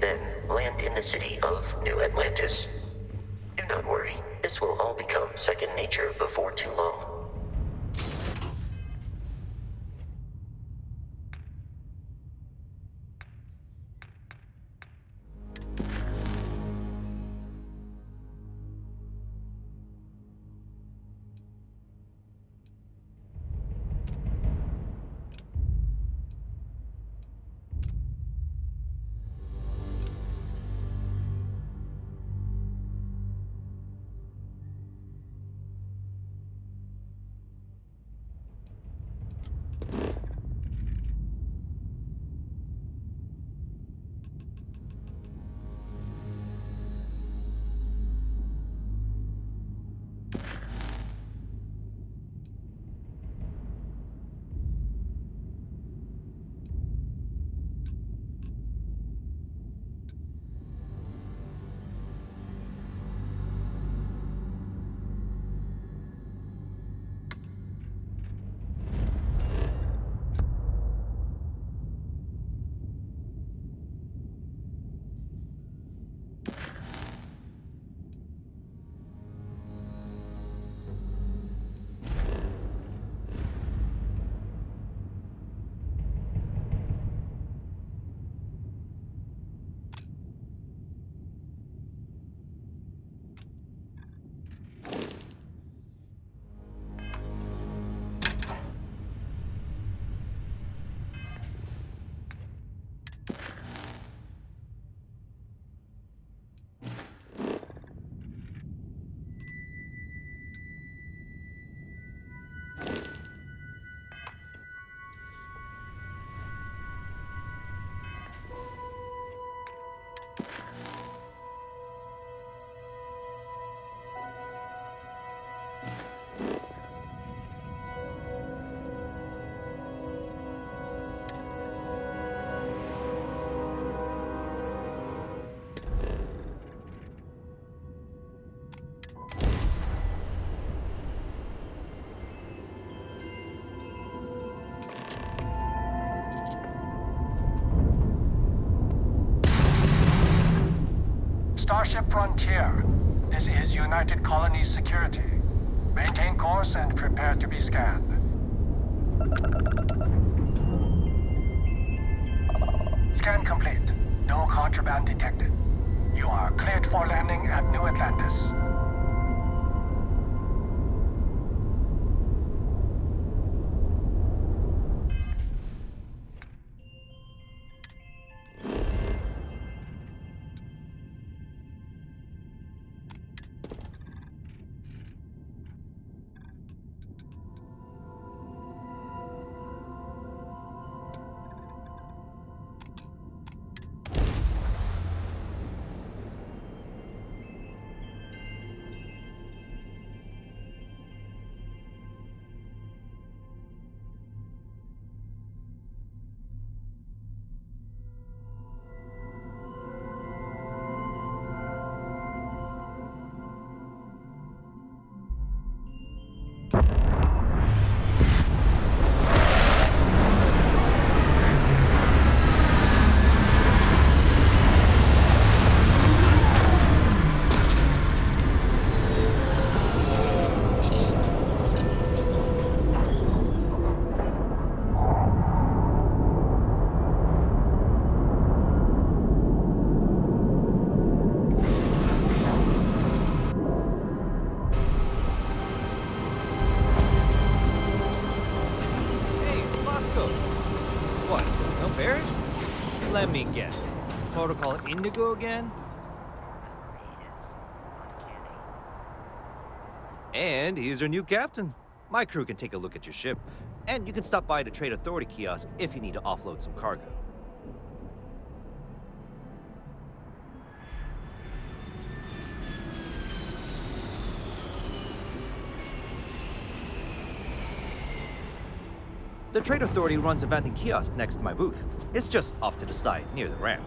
Then land in the city of New Atlantis. Do not worry, this will all become second nature before too long. Starship Frontier. This is United Colonies Security. Maintain course and prepare to be scanned. Scan complete. No contraband detected. You are cleared for landing at New Atlantis. Let me guess. Protocol Indigo again? And he's your new captain. My crew can take a look at your ship, and you can stop by the Trade Authority kiosk if you need to offload some cargo. The Trade Authority runs a vending kiosk next to my booth. It's just off to the side, near the ramp.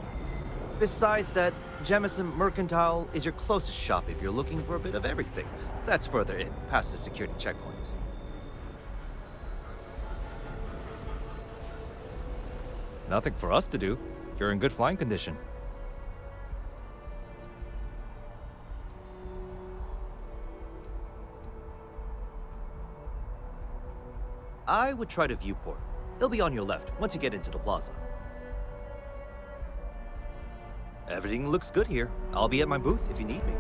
Besides that, Jemison Mercantile is your closest shop if you're looking for a bit of everything. That's further in, past the security checkpoint. Nothing for us to do. You're in good flying condition. I would try to viewport. It'll be on your left once you get into the plaza. Everything looks good here. I'll be at my booth if you need me.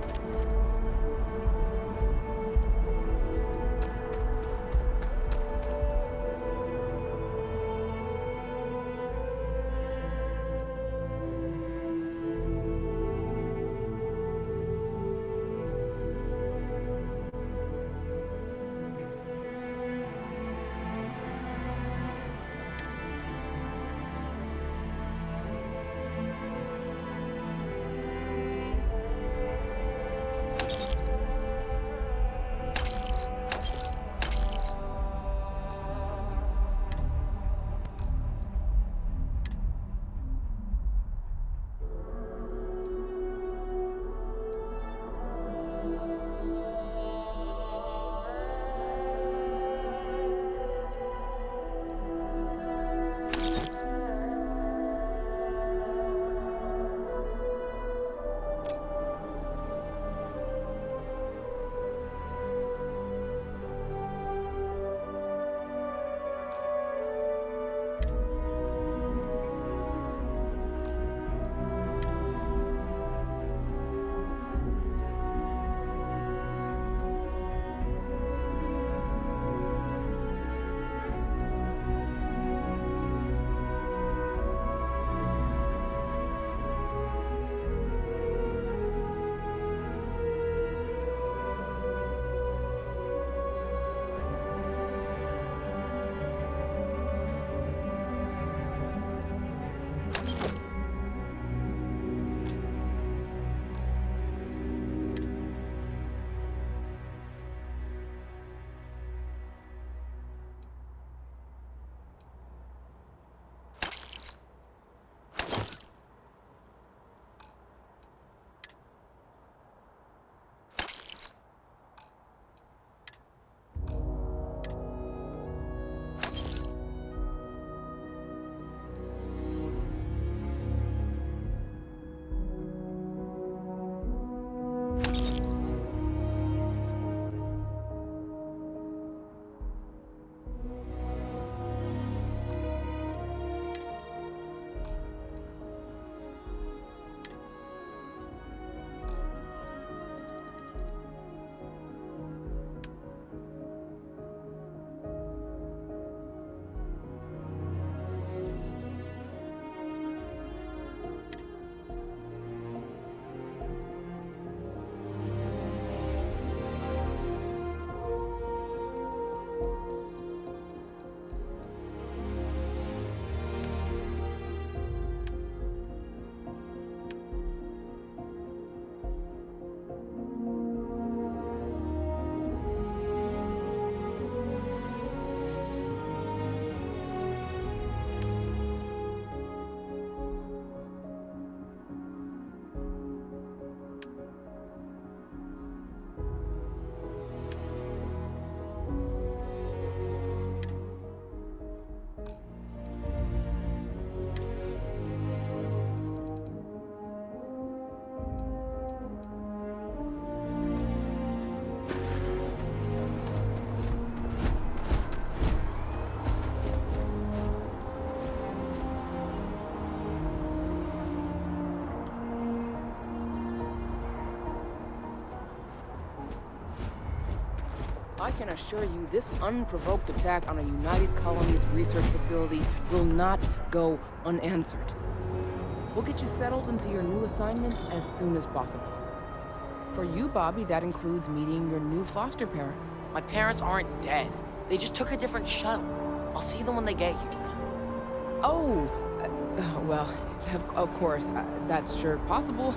I can assure you this unprovoked attack on a United Colonies research facility will not go unanswered. We'll get you settled into your new assignments as soon as possible. For you, Bobby, that includes meeting your new foster parent. My parents aren't dead. They just took a different shuttle. I'll see them when they get here. Oh, well, of course, that's sure possible.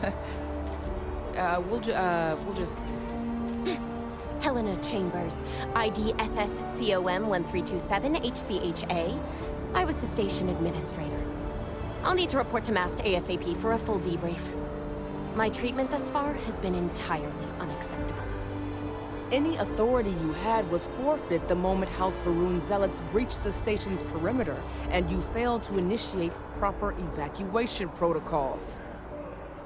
We'll just... Helena Chambers, ID SSCOM 1327 HCHA. I was the station administrator. I'll need to report to MAST ASAP for a full debrief. My treatment thus far has been entirely unacceptable. Any authority you had was forfeit the moment House Varun zealots breached the station's perimeter, and you failed to initiate proper evacuation protocols.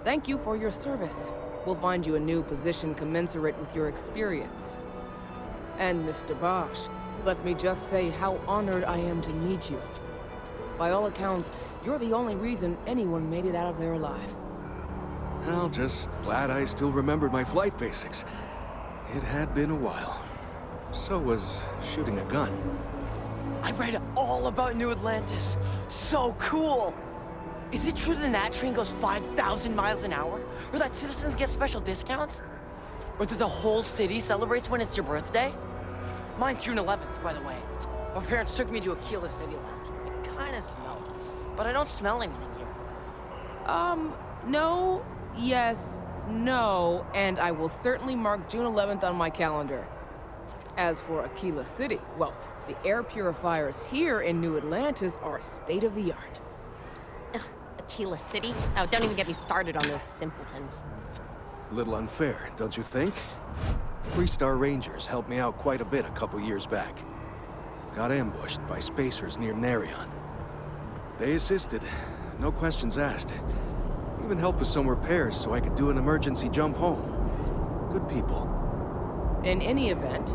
Thank you for your service. We'll find you a new position commensurate with your experience. And Mr. Bosch, Let me just say how honored I am to meet you. By all accounts, you're the only reason anyone made it out of there alive. Well, just glad I still remembered my flight basics. It had been a while. So was shooting a gun. I read all about New Atlantis. So cool! Is it true the Nat train goes 5,000 miles an hour? Or that citizens get special discounts? Or that the whole city celebrates when it's your birthday? Mine's June 11th, by the way. My parents took me to Aquila City last year. It kinda smelled. But I don't smell anything here. No, yes, no, and I will certainly mark June 11th on my calendar. As for Aquila City, well, the air purifiers here in New Atlantis are state-of-the-art. Ugh, Aquila City? Oh, don't even get me started on those simpletons. A little unfair, don't you think? Three-star Rangers helped me out quite a bit a couple years back. Got ambushed by spacers near Narion. They assisted, no questions asked. Even helped with some repairs so I could do an emergency jump home. Good people. In any event,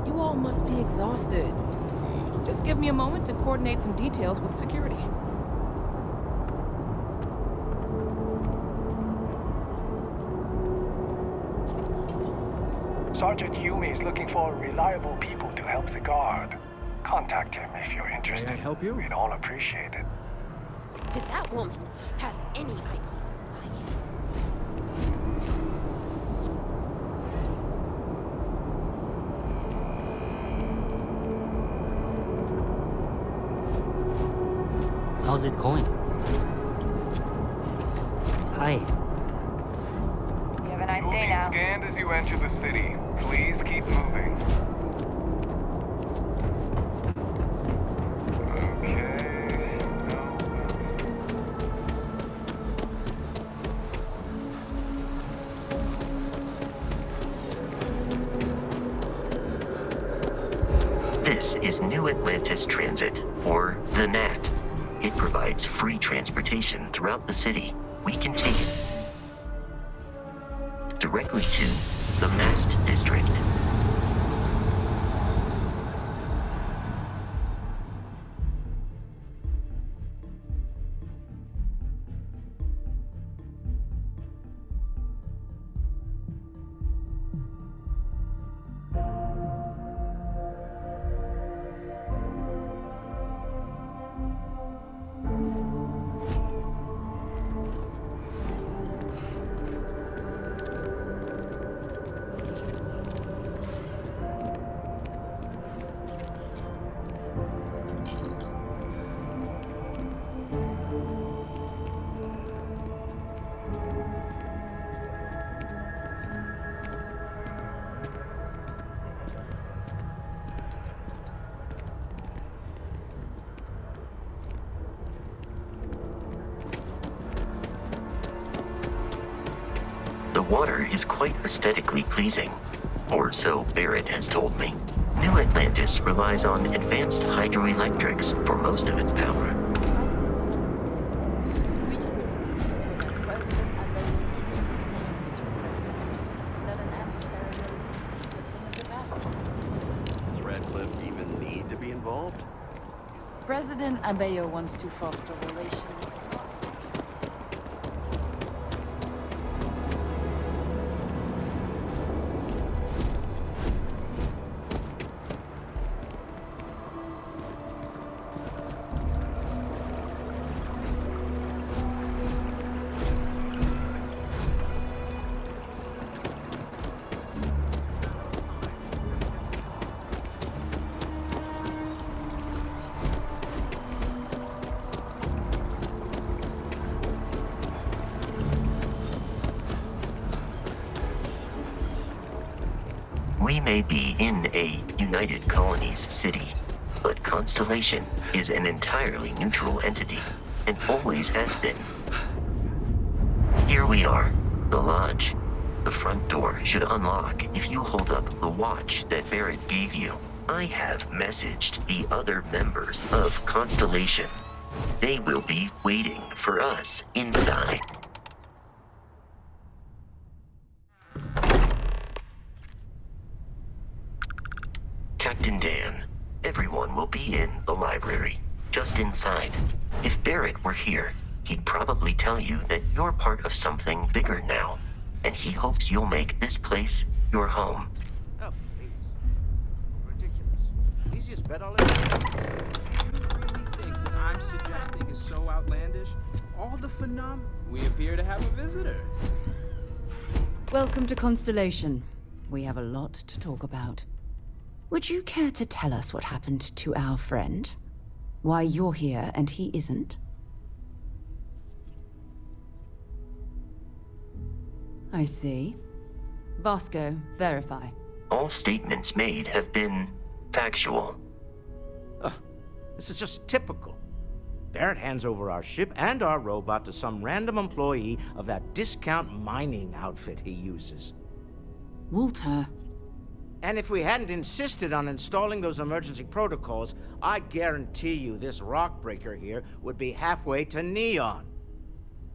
you all must be exhausted. Just give me a moment to coordinate some details with security. Sergeant Hume is looking for reliable people to help the Guard. Contact him if you're interested. May I help you? We'd all appreciate it. Does that woman have any idea who I am? How's it going? Hi. You have a nice You'll day be now. scanned as you enter the city. Please keep moving. Okay. No. This is New Atlantis Transit, or the NAT. It provides free transportation throughout the city. We can take it directly to the Mast District. The water is quite aesthetically pleasing, or so Barrett has told me. New Atlantis relies on advanced hydroelectrics for most of its power. We just need to convince you that President Abbott isn't the same as your predecessors. That an adversarial leadership is a thing of the past. Does Radcliffe even need to be involved? President Abeyo wants to foster relations. We may be in a United Colonies city, but Constellation is an entirely neutral entity, and always has been. Here we are, the lodge. The front door should unlock if you hold up the watch that Barrett gave you. I have messaged the other members of Constellation. They will be waiting for us inside. Captain Dan, Everyone will be in the library, just inside. If Barrett were here, he'd probably tell you that you're part of something bigger now, and he hopes you'll make this place your home. Oh, please. Ridiculous. Easiest bet I'll ever do. You really think what I'm suggesting is so outlandish? All the we appear to have a visitor. Welcome to Constellation. We have a lot to talk about. Would you care to tell us what happened to our friend? Why you're here and he isn't? I see. Vasco, verify. All statements made have been factual. This is just typical. Barrett hands over our ship and our robot to some random employee of that discount mining outfit he uses. Walter. And if we hadn't insisted on installing those emergency protocols, I guarantee you this rock breaker here would be halfway to Neon.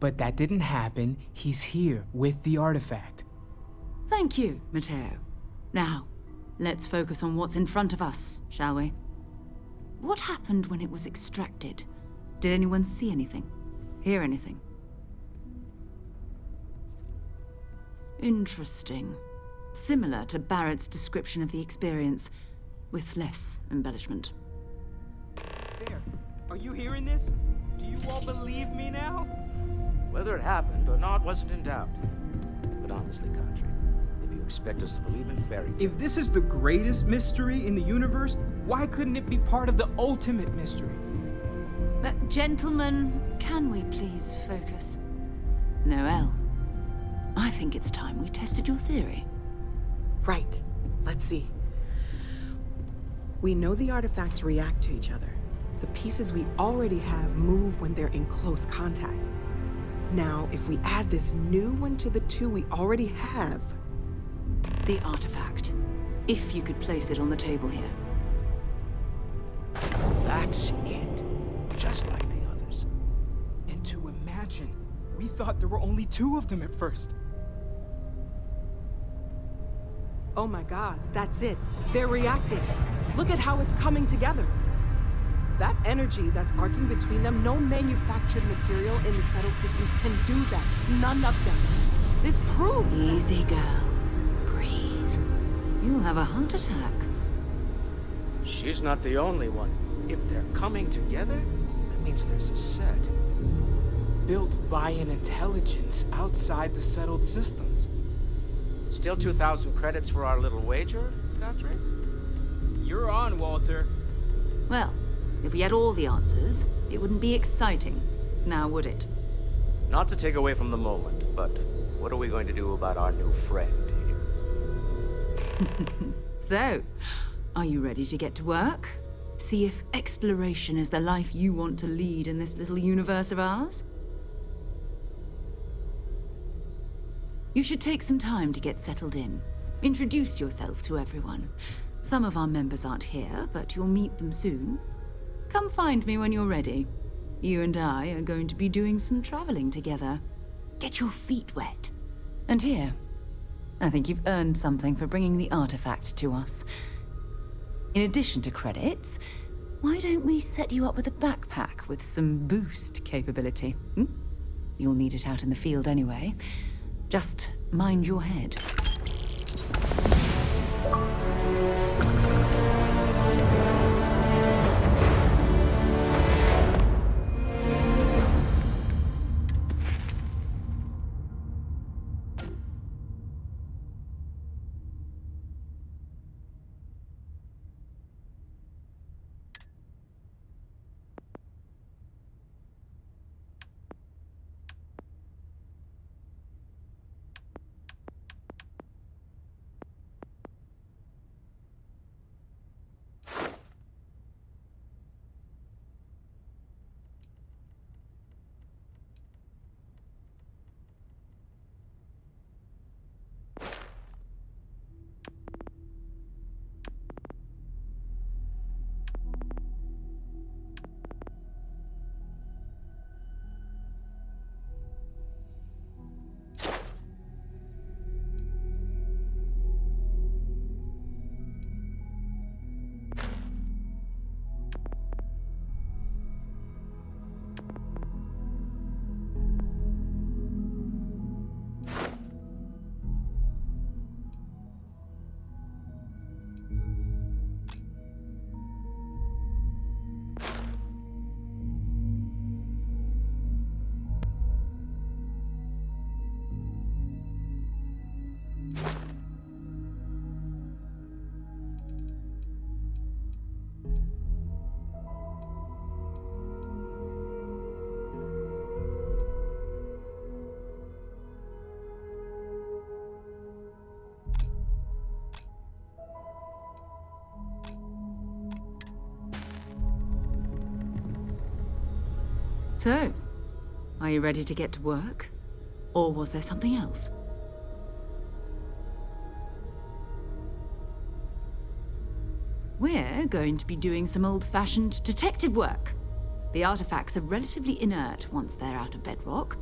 But that didn't happen. He's here with the artifact. Thank you, Matteo. Now, let's focus on what's in front of us, shall we? What happened when it was extracted? Did anyone see anything? Hear anything? Interesting. Similar to Barrett's description of the experience, with less embellishment. There. Are you hearing this? Do you all believe me now? Whether it happened or not wasn't in doubt. But honestly, Country, if you expect us to believe in fairy tales... If this is the greatest mystery in the universe, why couldn't it be part of the ultimate mystery? But gentlemen, can we please focus? Noel, I think it's time we tested your theory. Right. Let's see. We know the artifacts react to each other. The pieces we already have move when they're in close contact. Now, if we add this new one to the two we already have... The artifact. If you could place it on the table here. That's it. Just like the others. And to imagine, we thought there were only two of them at first. Oh my god, that's it. They're reacting. Look at how it's coming together. That energy that's arcing between them, no manufactured material in the settled systems can do that. None of them. This proves Easy, girl. Breathe. You'll have a heart attack. She's not the only one. If they're coming together, that means there's a set. Built by an intelligence outside the settled systems. Still 2,000 credits for our little wager, Country? You're on, Walter. Well, if we had all the answers, it wouldn't be exciting, now would it? Not to take away from the moment, but what are we going to do about our new friend here? So, are you ready to get to work? See if exploration is the life you want to lead in this little universe of ours? You should take some time to get settled in. Introduce yourself to everyone. Some of our members aren't here, but you'll meet them soon. Come find me when you're ready. You and I are going to be doing some traveling together. Get your feet wet. And here, I think you've earned something for bringing the artifact to us. In addition to credits, why don't we set you up with a backpack with some boost capability? You'll need it out in the field anyway. Just mind your head. So, are you ready to get to work? Or was there something else? We're going to be doing some old-fashioned detective work. The artifacts are relatively inert once they're out of bedrock.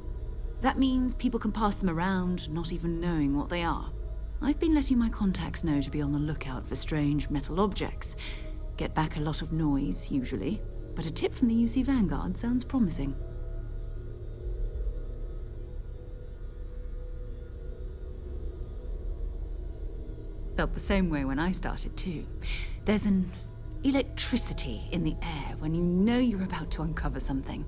That means people can pass them around, not even knowing what they are. I've been letting my contacts know to be on the lookout for strange metal objects. Get back a lot of noise, usually, but a tip from the UC Vanguard sounds promising. Felt the same way when I started, too. There's an electricity in the air when you know you're about to uncover something.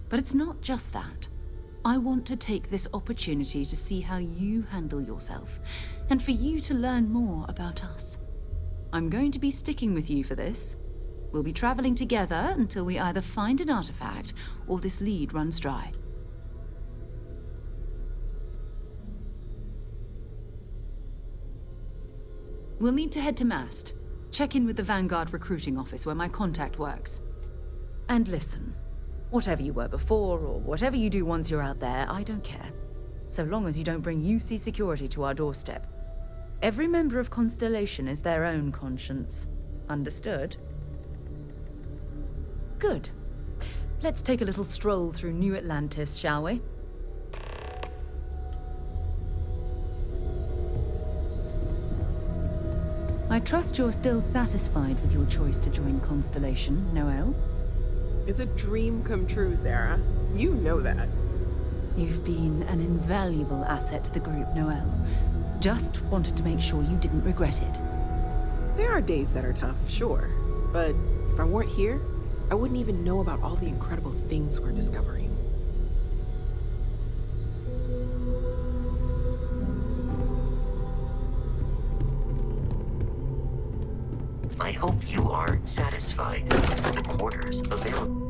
But it's not just that. I want to take this opportunity to see how you handle yourself, and for you to learn more about us. I'm going to be sticking with you for this. We'll be traveling together until we either find an artifact or this lead runs dry. We'll need to head to Mast. Check in with the Vanguard recruiting office where my contact works. And listen, whatever you were before or whatever you do once you're out there, I don't care. So long as you don't bring UC security to our doorstep. Every member of Constellation is their own conscience. Understood? Good. Let's take a little stroll through New Atlantis, shall we? I trust you're still satisfied with your choice to join Constellation, Noel? It's a dream come true, Sarah. You know that. You've been an invaluable asset to the group, Noel. Just wanted to make sure you didn't regret it. There are days that are tough, sure. But if I weren't here, I wouldn't even know about all the incredible things we're discovering. I hope you are satisfied with the quarters available.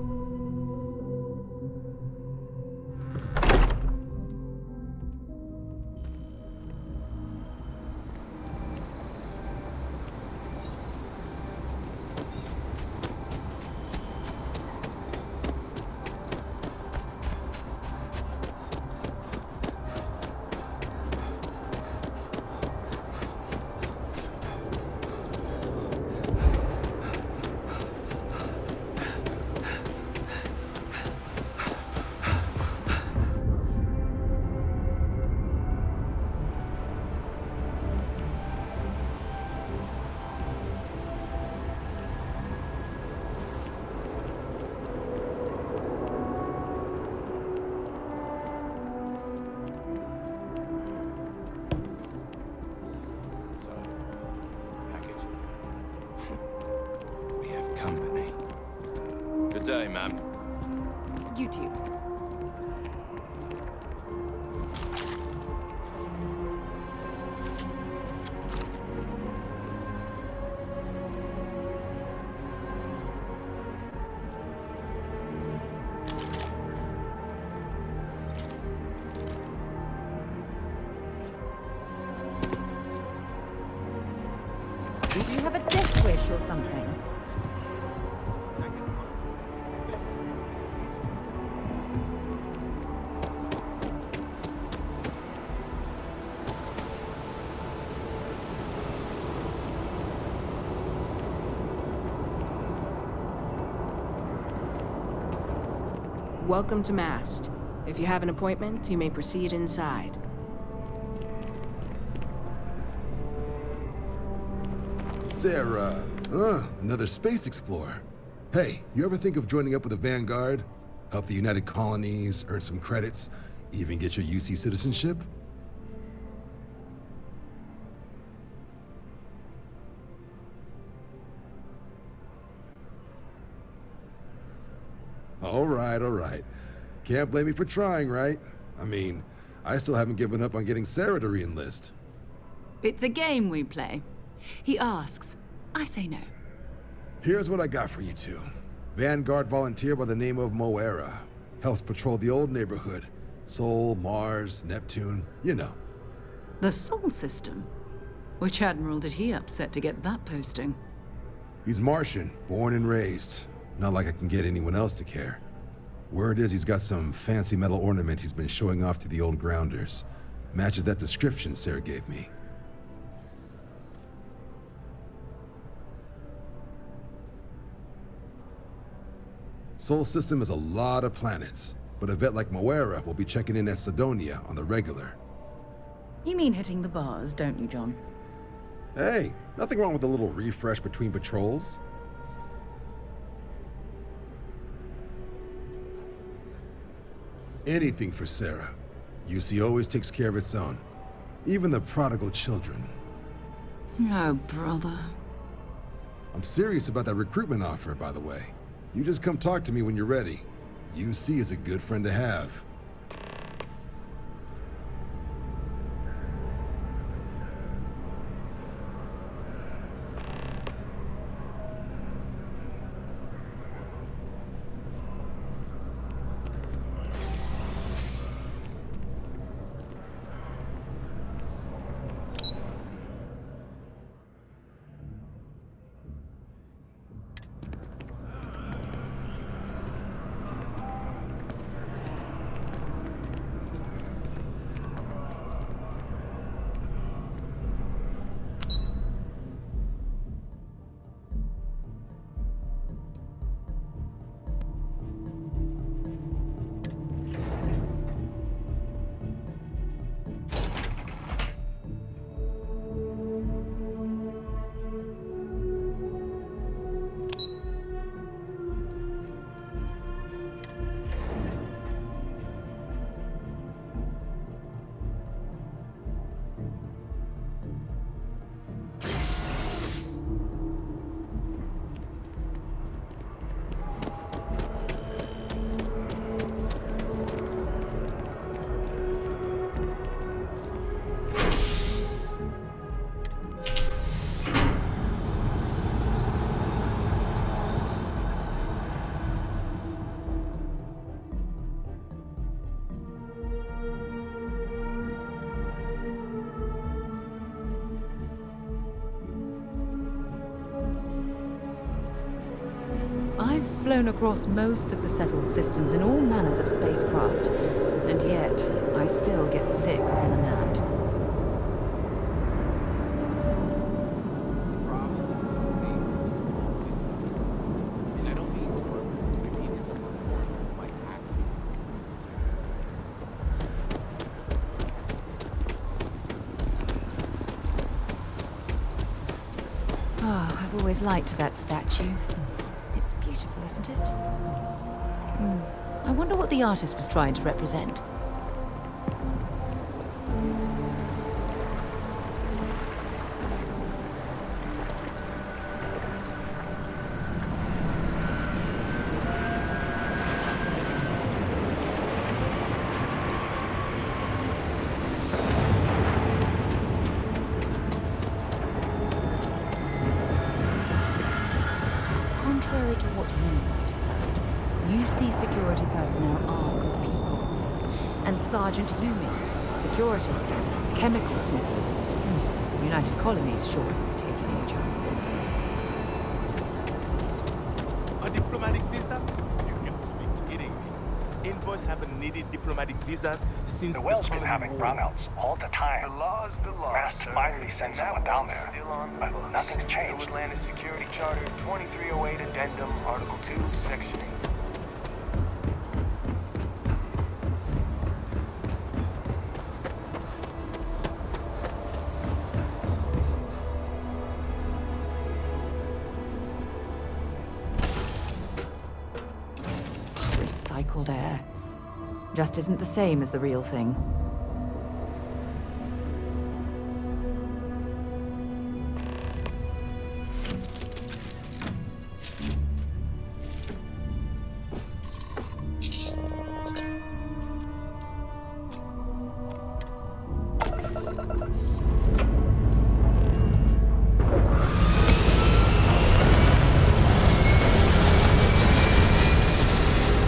Company. Good day, ma'am. You too. Do you have a death wish or something? Welcome to Mast. If you have an appointment, you may proceed inside. Sarah, another space explorer. Hey, you ever think of joining up with the Vanguard? Help the United Colonies, earn some credits, even get your UC citizenship? All right. Can't blame me for trying, right? I mean, I still haven't given up on getting Sarah to re-enlist. It's a game we play. He asks, I say no. Here's what I got for you two. Vanguard volunteer by the name of Moira. Helps patrol the old neighborhood. Sol, Mars, Neptune, you know. The Sol system? Which admiral did he upset to get that posting? He's Martian, born and raised. Not like I can get anyone else to care. Word is he's got some fancy metal ornament he's been showing off to the old grounders. Matches that description Sarah gave me. Sol system is a lot of planets, but a vet like Moira will be checking in at Sidonia on the regular. You mean hitting the bars, don't you, John? Hey, nothing wrong with a little refresh between patrols. Anything for Sarah. UC always takes care of its own. Even the prodigal children. Oh, brother. I'm serious about that recruitment offer, by the way. You just come talk to me when you're ready. UC is a good friend to have. I've flown across most of the settled systems in all manners of spacecraft, and yet I still get sick on the nat. Oh, I've always liked that statue. It's beautiful, isn't it? I wonder what the artist was trying to represent. Contrary to what you might have heard, UC security personnel are good people. And Sergeant Yumi, security scanners, chemical sniffers. The United Colonies sure isn't taking any chances. A diplomatic visa? You got to be kidding me. Envoys haven't needed diplomatic visas since The well's been colony having war. brownouts all the time. The law's the law. Mast sir. finally sent someone down there, Still on the but books. nothing's changed. New Atlantis Security Charter 2308 Addendum, Article 2, Section 8. Recycled air. Just isn't the same as the real thing.